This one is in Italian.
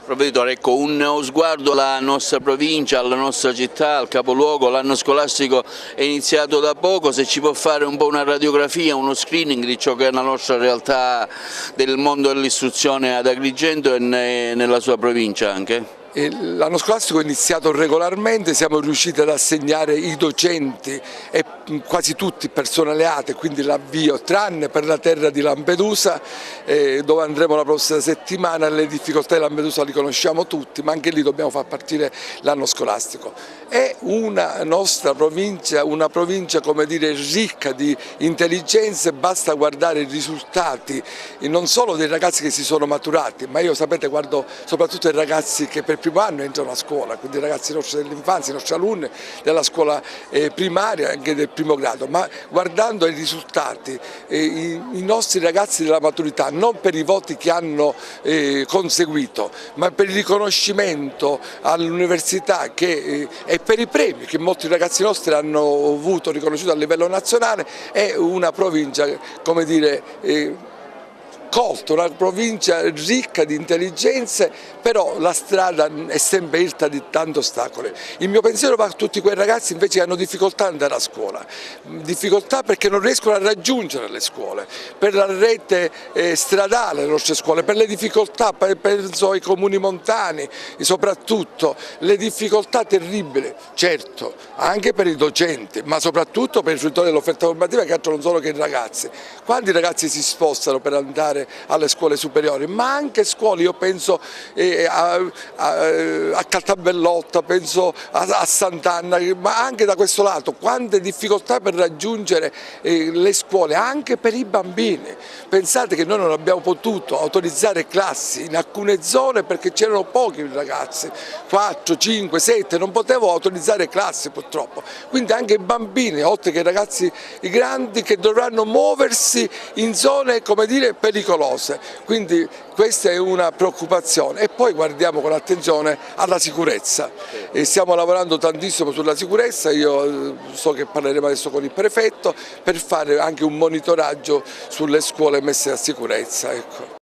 Provveditore, ecco, uno sguardo alla nostra provincia, alla nostra città, al capoluogo. L'anno scolastico è iniziato da poco, se ci può fare un po' una radiografia, uno screening di ciò che è la nostra realtà del mondo dell'istruzione ad Agrigento e nella sua provincia anche. L'anno scolastico è iniziato regolarmente, siamo riusciti ad assegnare i docenti e quasi tutti personale ATE, quindi l'avvio, tranne per la terra di Lampedusa, dove andremo la prossima settimana. Le difficoltà di Lampedusa li conosciamo tutti, ma anche lì dobbiamo far partire l'anno scolastico. È una nostra provincia, una provincia, come dire, ricca di intelligenze, basta guardare i risultati non solo dei ragazzi che si sono maturati, ma io sapete guardo soprattutto i ragazzi che per primo anno entrano a scuola, quindi i ragazzi nostri dell'infanzia, i nostri alunni della scuola primaria e anche del primo grado, ma guardando i risultati, i nostri ragazzi della maturità, non per i voti che hanno conseguito, ma per il riconoscimento all'università e per i premi che molti ragazzi nostri hanno avuto riconosciuto a livello nazionale, è una provincia, come dire, colta, una provincia ricca di intelligenze, però la strada è sempre irta di tanti ostacoli. Il mio pensiero va a tutti quei ragazzi invece che hanno difficoltà ad andare a scuola, difficoltà perché non riescono a raggiungere le scuole, per la rete stradale delle nostre scuole, per le difficoltà, penso ai comuni montani, soprattutto le difficoltà terribili, certo, anche per i docenti, ma soprattutto per i fruitori dell'offerta formativa che altro non sono che i ragazzi. Quando i ragazzi si spostano per andare alle scuole superiori, ma anche scuole, io penso a Caltabellotta, penso a Sant'Anna, ma anche da questo lato, quante difficoltà per raggiungere le scuole, anche per i bambini. Pensate che noi non abbiamo potuto autorizzare classi in alcune zone perché c'erano pochi ragazzi, 4, 5, 7, non potevo autorizzare classi purtroppo, quindi anche i bambini, oltre che i ragazzi grandi, che dovranno muoversi in zone, come dire, pericolose. Quindi questa è una preoccupazione e poi guardiamo con attenzione alla sicurezza e stiamo lavorando tantissimo sulla sicurezza. Io so che parleremo adesso con il prefetto per fare anche un monitoraggio sulle scuole messe a sicurezza. Ecco.